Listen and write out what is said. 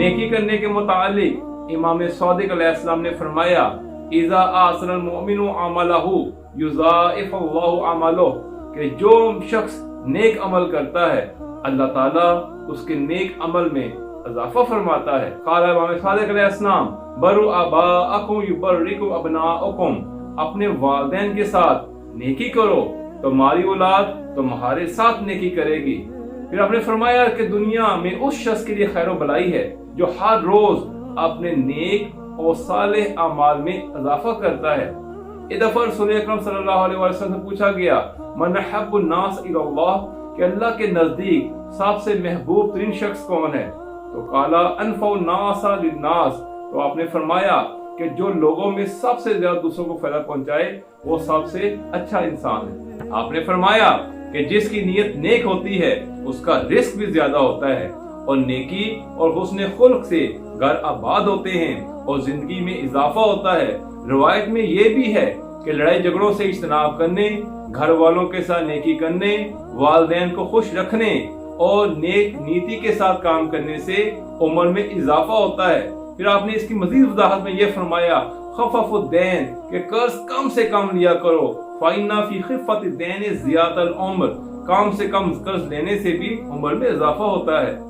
नेकी करने के मुतालिक इमाम सादिक अलैहिस्सलाम ने फरमाया, इज़ा आसरल मुमिनु अमलहु युज़ाइफ अल्लाहु अमलहु, कि जो शख्स नेक अमल करता है अल्लाह ताला उसके नेक अमल में इजाफा फरमाता है। क़ाल इमाम सादिक अलैहिस्सलाम, बरु आबाअकुम युबर्रिकुम अबनाअकुम, अपने वालिदैन के साथ नेकी करो, तुम्हारी औलाद तुम्हारे साथ नेकी करेगी। फिर आपने फरमाया कि दुनिया में उस शख्स के लिए खैर व भलाई है जो हर रोज अपने नेक और सालेह अमाल में इजाफा करता है। एक दफा रसूल अकरम सल्लल्लाहु अलैहि वसल्लम से पूछा गया, मन अहब्बुन नास इलल्लाह, कि अल्लाह के नजदीक सबसे महबूब तरीन शख्स कौन है? तो काला अनफउ नासा लिन्नास, तो आपने फरमाया कि जो लोगों में सबसे ज्यादा दूसरों को फायदा पहुंचाए वो सबसे अच्छा इंसान है। आपने फरमाया कि जिसकी नीयत नेक होती है उसका रिस्क भी ज्यादा होता है, और नेकी और हुस्न खुल्क से घर आबाद होते हैं और जिंदगी में इजाफा होता है। रिवायत में ये भी है कि लड़ाई झगड़ों से इज्तनाब करने, घर वालों के साथ नेकी करने, वालिदैन को खुश रखने और नेक नीति के साथ काम करने से उम्र में इजाफा होता है। फिर आपने इसकी मजीद वजाहत में यह फरमाया, खफ़फ़ुद्दैन, कि कर्ज कम से कम लिया करो, फ़इन्ना फ़ी ख़िफ़्फ़तिद्दैन ज़ियादतुल उम्र, कम से कम कर्ज लेने से भी उम्र में इजाफा होता है।